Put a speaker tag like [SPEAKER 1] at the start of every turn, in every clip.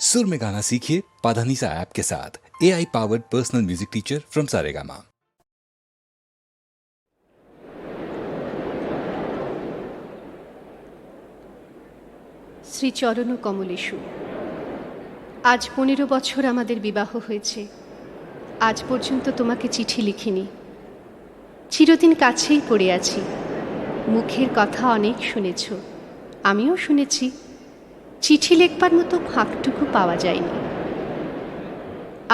[SPEAKER 1] सुर में गाना सीखिए पाधानीसा ऐप के साथ। AI powered personal music teacher from Saregama.
[SPEAKER 2] শ্রীচরণ কমলেশু। আজ 15 বছর আমাদের বিবাহ হয়েছে। আজ পর্যন্ত তোমাকে চিঠি লিখিনি। চিরদিন কাছেই পড়ে আছি। মুখের কথা অনেক শুনেছ, আমিও শুনেছি। চিঠি লেখবার মতো ফাঁকটুকু পাওয়া যায়নি।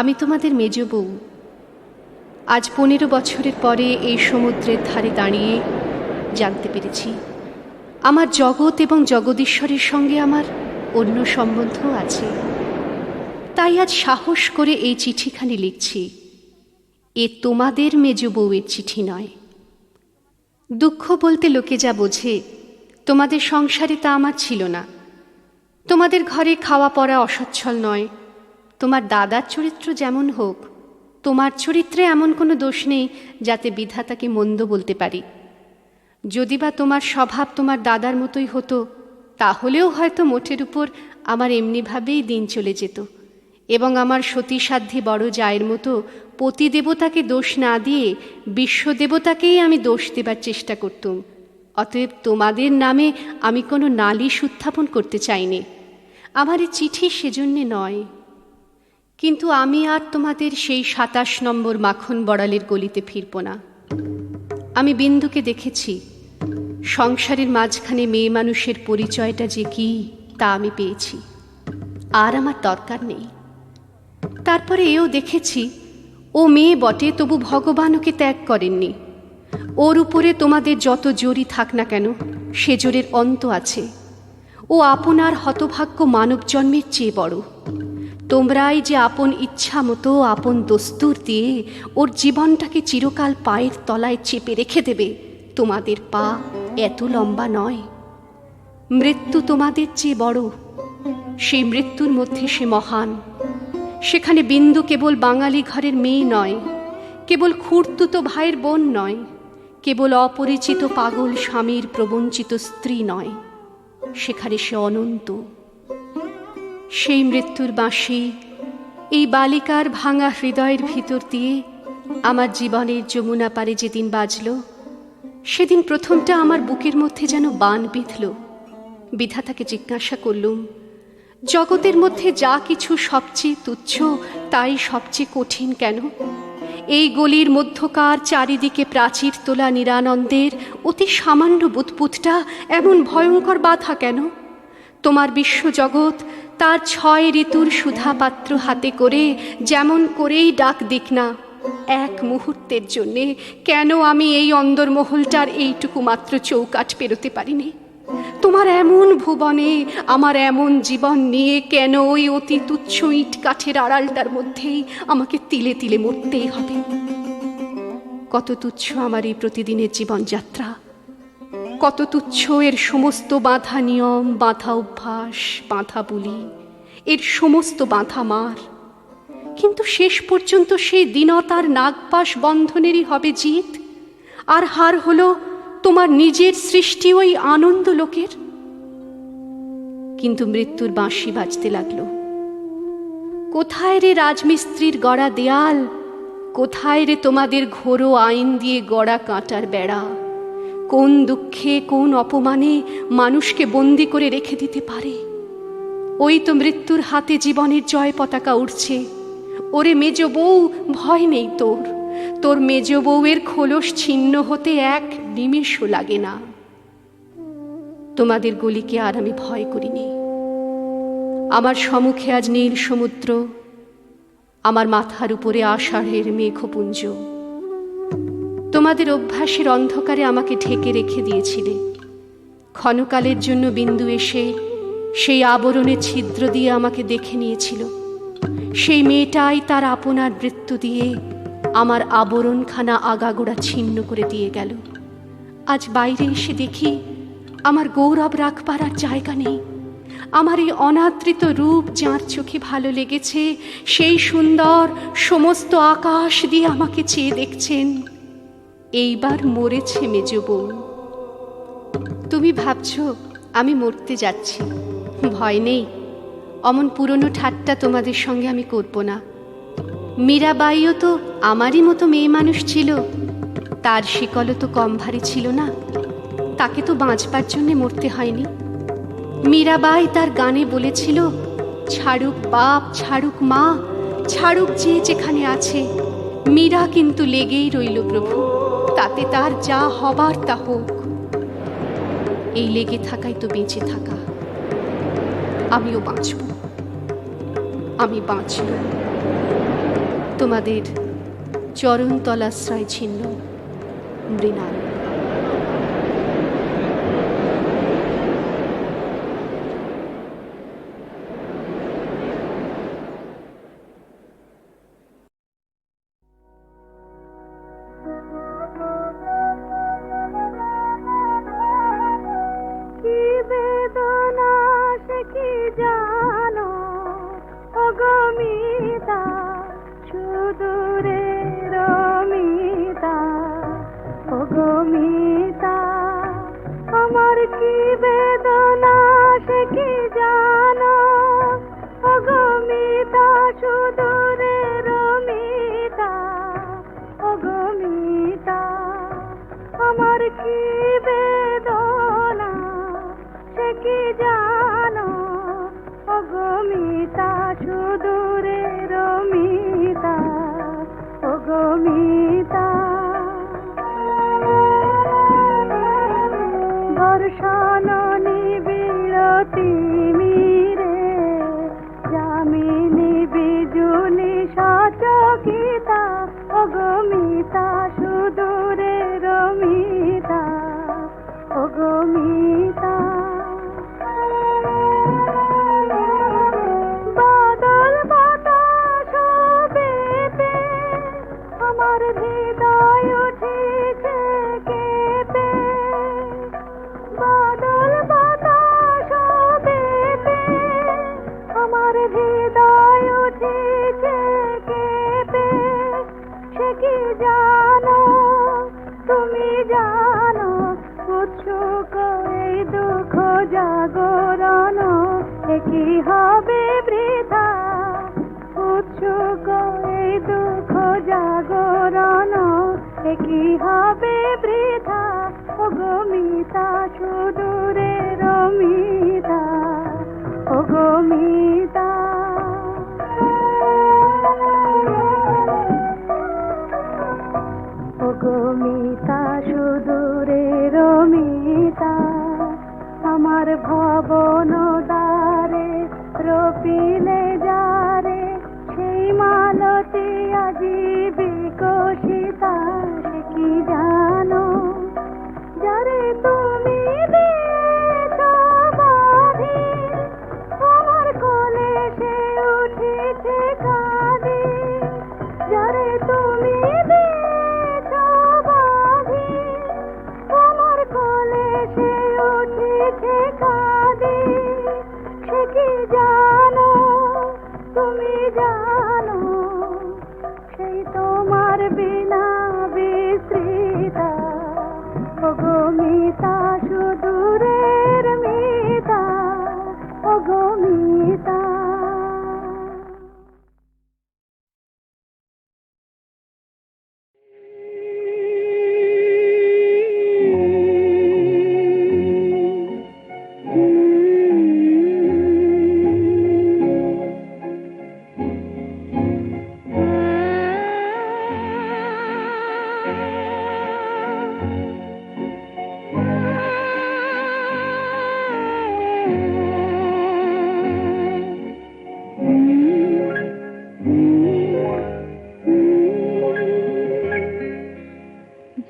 [SPEAKER 2] আমি তোমাদের মেজ বউ। আজ 15 বছরের পরে এই সমুদ্রের ধারে দাঁড়িয়ে জানতে পেরেছি আমার জগৎ এবং জগদীশ্বরের সঙ্গে আমার অন্য সম্বন্ধও আছে। তাই আজ সাহস করে এই চিঠিখানি লিখছি। এ তোমাদের মেজ বউয়ের চিঠি নয়। দুঃখ বলতে লোকে যা বোঝে, তোমাদের সংসারে তা আমার ছিল না। তোমাদের ঘরে খাওয়া পড়া অসচ্ছল নয়। তোমার দাদার চরিত্র যেমন হোক, তোমার চরিত্রে এমন কোনো দোষ নেই যাতে বিধাতাকে মন্দ বলতে পারি। যদি বা তোমার স্বভাব তোমার দাদার মতোই হতো, তাহলেও হয়তো মোটের উপর আমার এমনিভাবেই দিন চলে যেত, এবং আমার সতীসাধ্যী বড় জায়ের মতো পতিদেবতাকে দোষ না দিয়ে বিশ্বদেবতাকেই আমি দোষ দেবার চেষ্টা করতুম। অতএব তোমাদের নামে আমি কোনো নালিশ উত্থাপন করতে চাইনি। আমার এই চিঠি সেজন্যে নয়। কিন্তু আমি আর তোমাদের সেই 27 নম্বর মাখন বড়ালের গলিতে ফিরব না। আমি বিন্দুকে দেখেছি। সংসারের মাঝখানে মেয়ে মানুষের পরিচয়টা যে কি তা আমি পেয়েছি। আর আমার দরকার নেই। তারপরে এও দেখেছি, ও মেয়ে বটে, তবু ভগবান ওকে ত্যাগ করেননি। ওর উপরে তোমাদের যত জোরই থাক না কেন, সে জোরের অন্ত আছে। ও আপনার হতভাগ্য মানব জন্মের চেয়ে বড়। তোমরাই যে আপন ইচ্ছা মতো আপন দস্তুর দিয়ে ওর জীবনটাকে চিরকাল পায়ের তলায় চেপে রেখে দেবে, তোমাদের পা এত লম্বা নয়। মৃত্যু তোমাদের চেয়ে বড়। সেই মৃত্যুর মধ্যে সে মহান। সেখানে বিন্দু কেবল বাঙালি ঘরের মেয়ে নয়, কেবল খুড়তুতো ভাইয়ের বোন নয়, কেবল অপরিচিত পাগল স্বামীর প্রবঞ্চিত স্ত্রী নয়। সেখানে সে অনন্ত। সেই মৃত্যুর বাঁশি এই বালিকার ভাঙা হৃদয়ের ভিতর দিয়ে আমার জীবনের যমুনা পারে যেদিন বাজল, সেদিন প্রথমটা আমার বুকের মধ্যে যেন বান বিঁধল। বিধাতাকে জিজ্ঞাসা করলুম, জগতের মধ্যে যা কিছু সবচেয়ে তুচ্ছ তাই সবচেয়ে কঠিন কেন? এই গলির মধ্যকার চারিদিকে প্রাচীর তোলা নিরানন্দের অতি সামান্য বুদবুদটা এমন ভয়ঙ্কর বাধা কেন? তোমার বিশ্বজগৎ তার 6 ঋতুর সুধাপাত্র হাতে করে যেমন করেই ডাক দিক না, এক মুহূর্তের জন্যে কেন আমি এই অন্দরমহলটার এইটুকু মাত্র চৌকাঠ পেরোতে পারিনি? তোমার এমন ভুবনে আমার এমন জীবন নিয়ে কেন ওই অতি তুচ্ছ ইট কাঠের আড়ালটার মধ্যেই আমাকে তিলে তিলে মরতেই হবে? কত তুচ্ছ আমার এই প্রতিদিনের জীবনযাত্রা, কত তুচ্ছ এর সমস্ত বাঁধা নিয়ম, বাঁধা অভ্যাস, বাঁধা বুলি, এর সমস্ত বাঁধা মার। কিন্তু শেষ পর্যন্ত সেই দীনতার নাগপাশ বন্ধনেরই হবে জিত, আর হার হলো তোমার নিজের সৃষ্টি ওই আনন্দ লোকের। কিন্তু মৃত্যুর বাঁশি বাজতে লাগলো। কোথায় রে রাজমিস্ত্রির গড়া দেয়াল? কোথায় রে তোমাদের ঘোরো আইন দিয়ে গড়া কাঁটার বেড়া? কোন দুঃখে কোন অপমানে মানুষকে বন্দি করে রেখে দিতে পারে? ওই তো মৃত্যুর হাতে জীবনের জয় পতাকা উঠছে। ওরে মেজ বউ, ভয় নেই তোর। তোর মেজ বউয়ের খোলস ছিন্ন হতে এক নিমেষও লাগে না। তোমাদের গলিকে আর আমি ভয় করিনি। আমার সম্মুখে আজ নীল সমুদ্র, আমার মাথার উপরে আষাঢ়ের মেঘপুঞ্জ। তোমাদের অভ্যাসের অন্ধকারে আমাকে ঢেকে রেখে দিয়েছিলে। ক্ষণকালের জন্য বিন্দু এসে সেই আবরণের ছিদ্র দিয়ে আমাকে দেখে নিয়েছিল। সেই মেয়েটাই তার আপনার মৃত্যু দিয়ে আমার আবরণখানা আগাগোড়া ছিন্ন করে দিয়ে গেল। আজ বাইরে এসে দেখি আমার গৌরব রাখবার আর জায়গা নেই। আমার এই অনাদৃত রূপ যার চোখে ভালো লেগেছে, সেই সুন্দর সমস্ত আকাশ দিয়ে আমাকে চেয়ে দেখছেন। এইবার মরেছে মেজ বউ। তুমি ভাবছ আমি মরতে যাচ্ছি। ভয় নেই, অমন পুরনো ঠাট্টা তোমাদের সঙ্গে আমি করব না। মীরাবাইও তো আমারই মতো মেয়ে মানুষ ছিল, তার শিকলও তো কম ভারী ছিল না, তাকে তো বাঁচবার জন্যে মরতে হয়নি। মীরাবাই তার গানে বলেছিল, ছাড়ুক বাপ ছাড়ুক মা, ছাড়ুক যে যেখানে আছে, মীরা কিন্তু লেগেই রইল প্রভু, তাতে তার যা হবার তা হোক। এই লেগে থাকাই তো বেঁচে থাকা। আমিও বাঁচব, আমি বাঁচব। তোমাদের চরণ তলাশ্রয় ছিন্ন মৃণাল।
[SPEAKER 3] কি বেদনা সে কি জানো অগমিতা, সুদূরে রমিতা অগমিতা। আমার কি বেদনা সে কি জানো অগমিতা, সুদূরে রমিতা অগমিতা। আমার কি বেদনা সে কি জানো অগমিতা, সুদূরে রমিতা অগমিতা। বর্ষণ নিবিড় তিমিরে যামিনী বিজুলি সচকিতা অগমিতা, সুদূরে রমিতা অগমিতা। বাদল বাতাস বেতে আমার হৃদয় উঠেছে কেঁপে, বাদল বাতাস বেতে আমার হৃদয় উঠেছে কেঁপে। সে কি জানো তুমি জানো উৎসুক এই দুঃখ জাগরণ, এ কি হবে বৃথা উৎসুক এই দুঃখ জাগরণ, এ কি হবে বৃথা অগমিতা, সুদূরে রমিতা অগমিতা। অগমিতা, সুদূরে রমিতা। আমার ভবন দ্বারে রপিলে যারে, সেই মালতী আজি বিকশিতা। সে কি জানো যারে তুমি দিয়েছ বাঁধি, আমার কোলে সে উঠেছে কাঁদি। যারে তুমি দিয়েছ বাঁধি, আমার কোলে সে উঠেছে কাঁদি। সে কি জানো তুমি জানো সেই তোমার বিনা বিস্মৃতা অগমিতা, সুদূরের মিতা অগমিতা।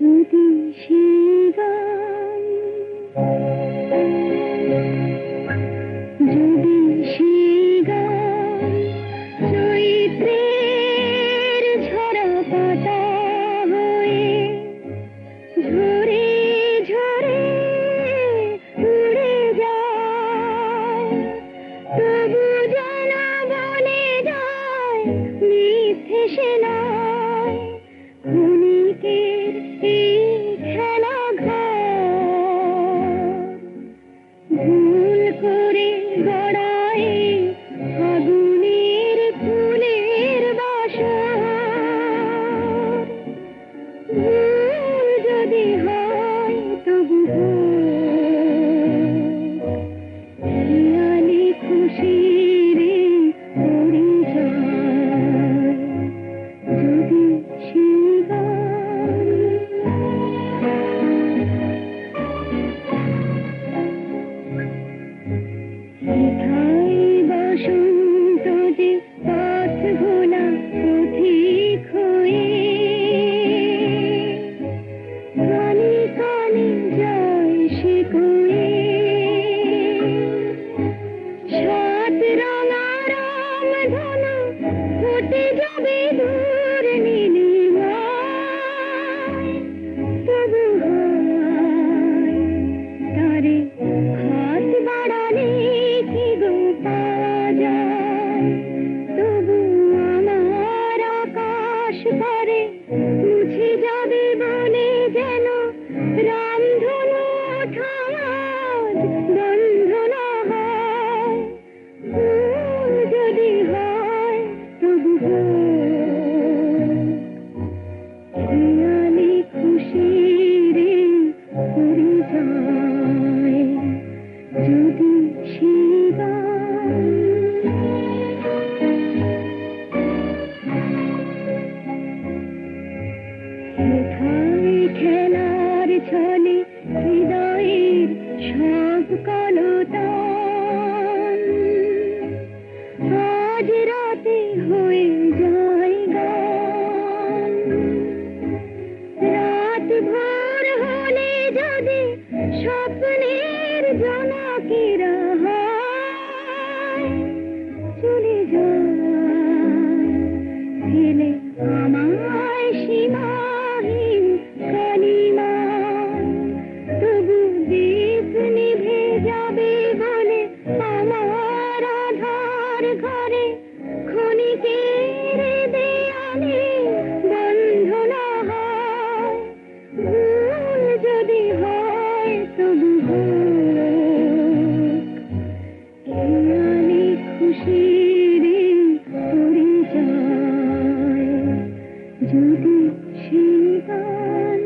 [SPEAKER 3] যদি সে গান, যদি সে গান চৈত্রের ঝরা পাতা হয়ে ঝরে ঝরে উড়ে যায়, তবু জানা বনে যায় মিথ্যে সে নয়। ক্ষণিকের এই খেলা ঘর ভুল করে গড়ায় আজ রাতে হয়ে যায় গান। রাত ভোর হলে যদি স্বপ্নের জোনাকিরা হয় চলে যায় ফেলে আমায় সীমাহীন কালিমা। তবু দীপ নিভে যাবে বলে আমার আধার ঘরে ক্ষণিকের দেয়ালে বন্ধ না হয়। ভুল যদি হয় তবু হোক খেয়ালি খুশির পরিচয় যদি সে গান।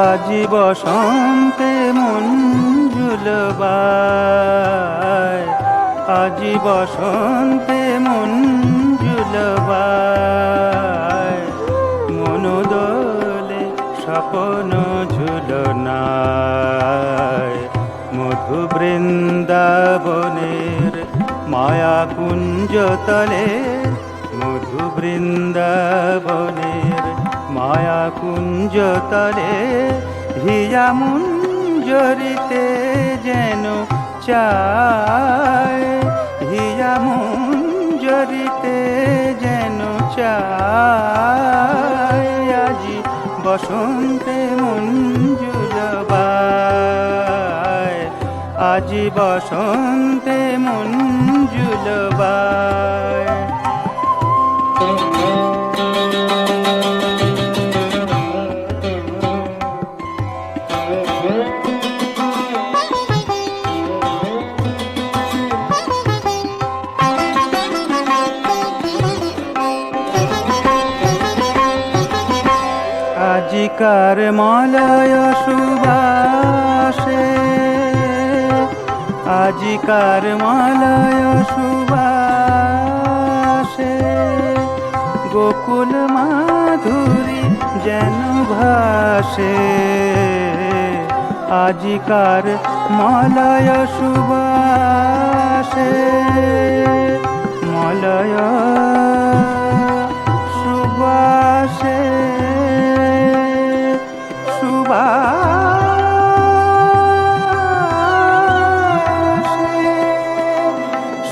[SPEAKER 4] আজি বসন্তে মঞ্জুলবায়, আজি বসন্তে মঞ্জুলবায়, মনোদলে স্বপ্ন ঝুলনায়। মধু বৃন্দাবনের মায়া কুঞ্জতলে, মধু বৃন্দাবনের মায়া কুঞ্জতলে, হিয়া মুঞ্জরিতে যেন চায়, হিয়া মুঞ্জরিতে যেন চায়। আজি বসন্তে মঞ্জুলবায়, আজি বসন্তে মঞ্জুলবায়। আজিকার মলয় সুবাসে, আজিকার মলয় সুবাসে, গোকুল মাধুরী যেন ভাসে। আজিকার মলয় সুবাসে, মলয় সুবাসে, সুবাসে,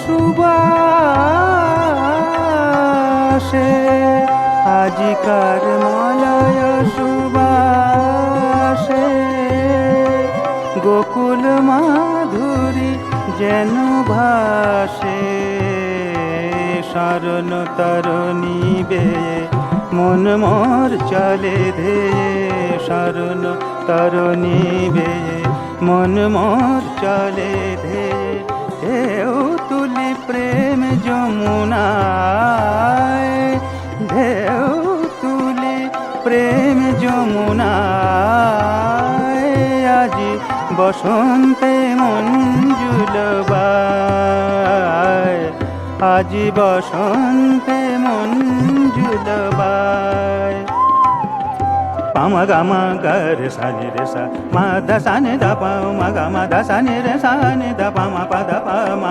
[SPEAKER 4] সুবাসে। আজিকার মলয় সুবাসে, গোকুল মাধুরী যেন ভাসে। শরণ তরণী বেয়ে মন মোর চলে ধেয়ে, শরণ তরণী বেয়ে মন মোর চলে ধেয়ে। ঢেউ তুলি প্রেম যমুনায়, ঢেউ তুলি প্রেম যমুনায়। আজি বসন্তে মঞ্জুলবায়, আজি বসন্তে মঞ্জুলবায়। পামা গামা গরে সানি রে সা, মা দা সানি দা পা মা গা মা দা সানি রে সানি দা পা মা পা দা পা মা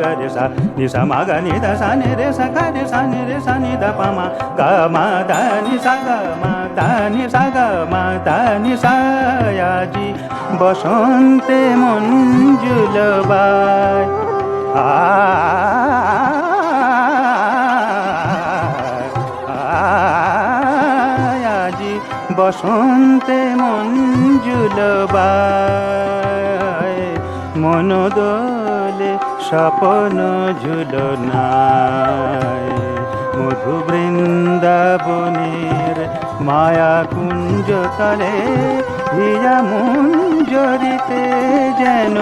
[SPEAKER 4] গা রে সা, নি সা মা গা নি দা সানি রে সা গা রে সানি রে সানি দা পা মা গা মা দা নি সা গা মা দা নি সা গা মা দা নি সা। আজি বসন্তে মঞ্জুলবায়, আ আ বসন্তে মঞ্জুল বায়, মন দোলে স্বপন ঝুলনায়। মধু বৃন্দাবনের মায়া কুঞ্জ তলে হীরা মঞ্জরিতে যেন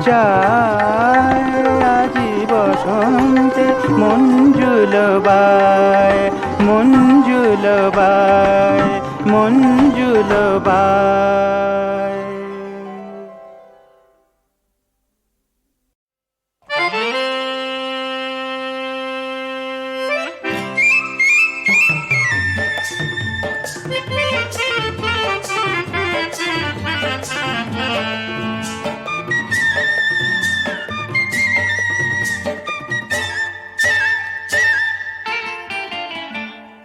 [SPEAKER 4] চায়, আজি বসন্তে মঞ্জুল বায়, মঞ্জুল বায়, মঞ্জুল বায়।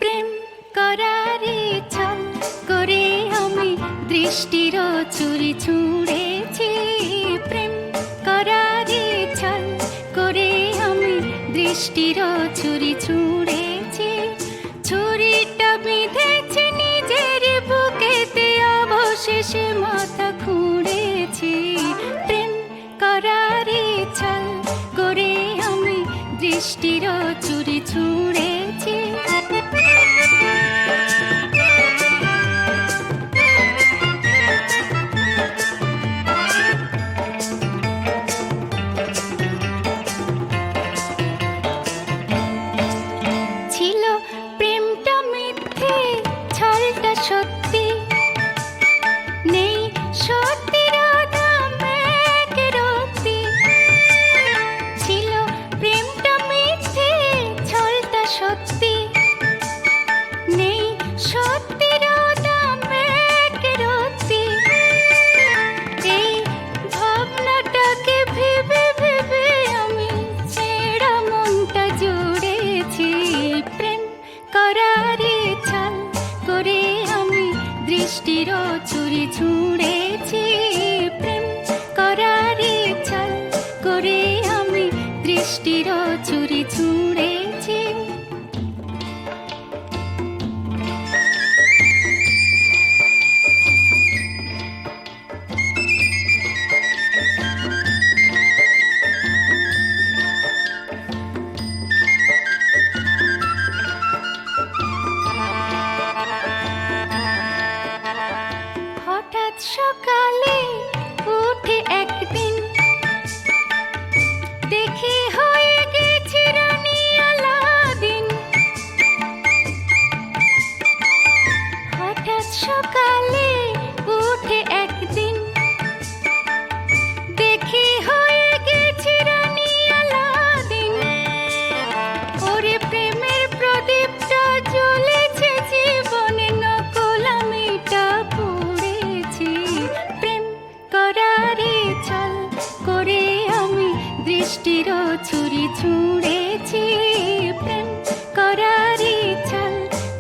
[SPEAKER 3] প্রেম করারে ছল করে আমি দৃষ্টির চুরি ছুঁড়েছি। প্রেম করারে ছল করে আমি দৃষ্টির চুরি ছুঁড়েছি। ছুরিটা বিঁধেছি নিজের বুকেতে, অবশেষে মাথা খুঁড়েছি। প্রেম করারে ছল করে আমি দৃষ্টির চুরি ছুঁড়েছি। ছিল প্রেমটা মিথ্যে, ছলটা সত্যি, নেই সত্যির দাম এক রত্তি। ছিল প্রেমটা মিথ্যে, ছলটা সত্যি, নেই সত্যির দাম এক রত্তি। এই ভাবনাটাকে ভেবে ভেবে আমি ছেঁড়া মনটা জুড়েছি। প্রেম করারে ছল করে আমি দৃষ্টির চুরি ছুঁড়েছি। প্রেম করারে ছল করে আমি দৃষ্টির চুরি ছুঁড়েছি। হঠাৎ সকালে উঠে একদিন দেখি হয়ে গেছি রানী আলাদিন। হঠাৎ সকালে উঠে একদিন দেখি হয়ে গেছি রানী আলাদিন। ওরে প্রেমের প্রদীপটা জ্বলেছে জীবনে, নকল আমিটা পড়েছি। প্রেম করারে ছল করে আমি দৃষ্টির চুরি ছুঁড়েছি। প্রেম করারে ছল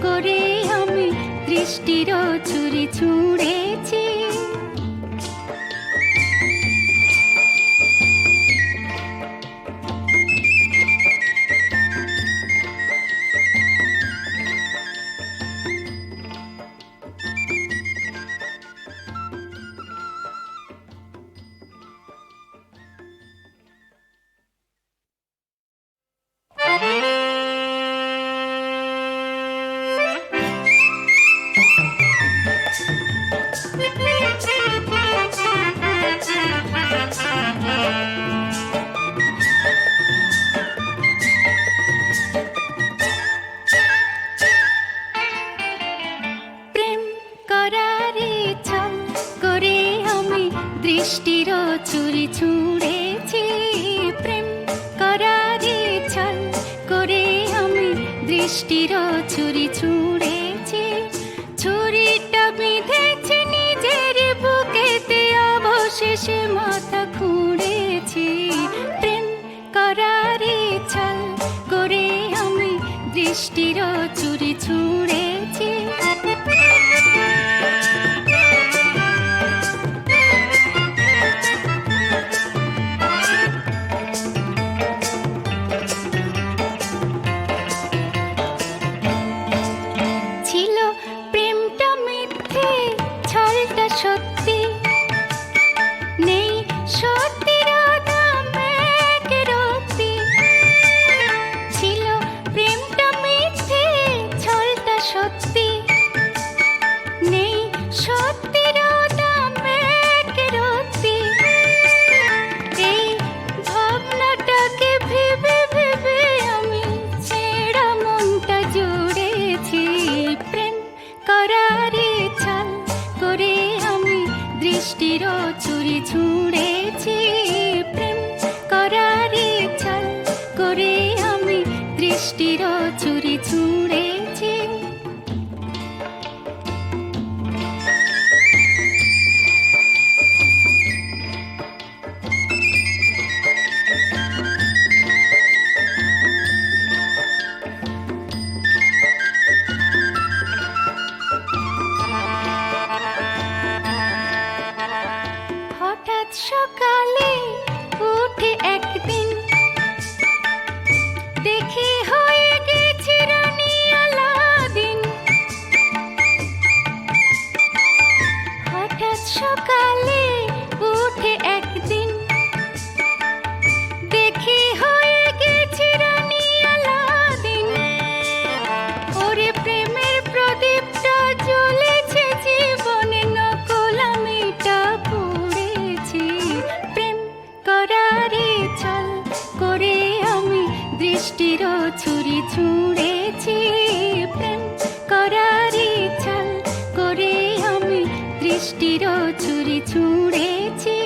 [SPEAKER 3] করে আমি দৃষ্টির চুরি ছুঁড়েছি। প্রেম করারে ছল করে আমি দৃষ্টির চুরি ছুঁড়েছি। প্রেম করারে ছল করে আমি দৃষ্টির চুরি ছুঁড়েছি। ছুরিটা বিঁধেছি নিজের বুকেতে, অবশেষে মাথা খুঁড়েছি। প্রেম করারে ছল করে আমি দৃষ্টির চুরি ছুঁড়েছি। ছিল প্রেমটা মিথ্যে, দৃষ্টির চুরি ছুঁড়েছি প্রেম করারে ছল করে আমি দৃষ্টির চুরি ছুঁড়েছি হঠাৎ সকালে উঠে একদিন দেখি হয়ে গেছি রানী আলাদিন হঠাৎ সকালে উঠে একদিন দেখি হয়ে গেছি রানী আলাদিন ওরে প্রেমের প্রদীপটা জ্বলেছে জীবনে নকল আমিটা পড়েছি প্রেম করারে ছল করে আমি দৃষ্টির ছুরি ছুঁড়েছি প্রেম করারে ছল করে আমি দৃষ্টির ছুরি ছুঁড়েছি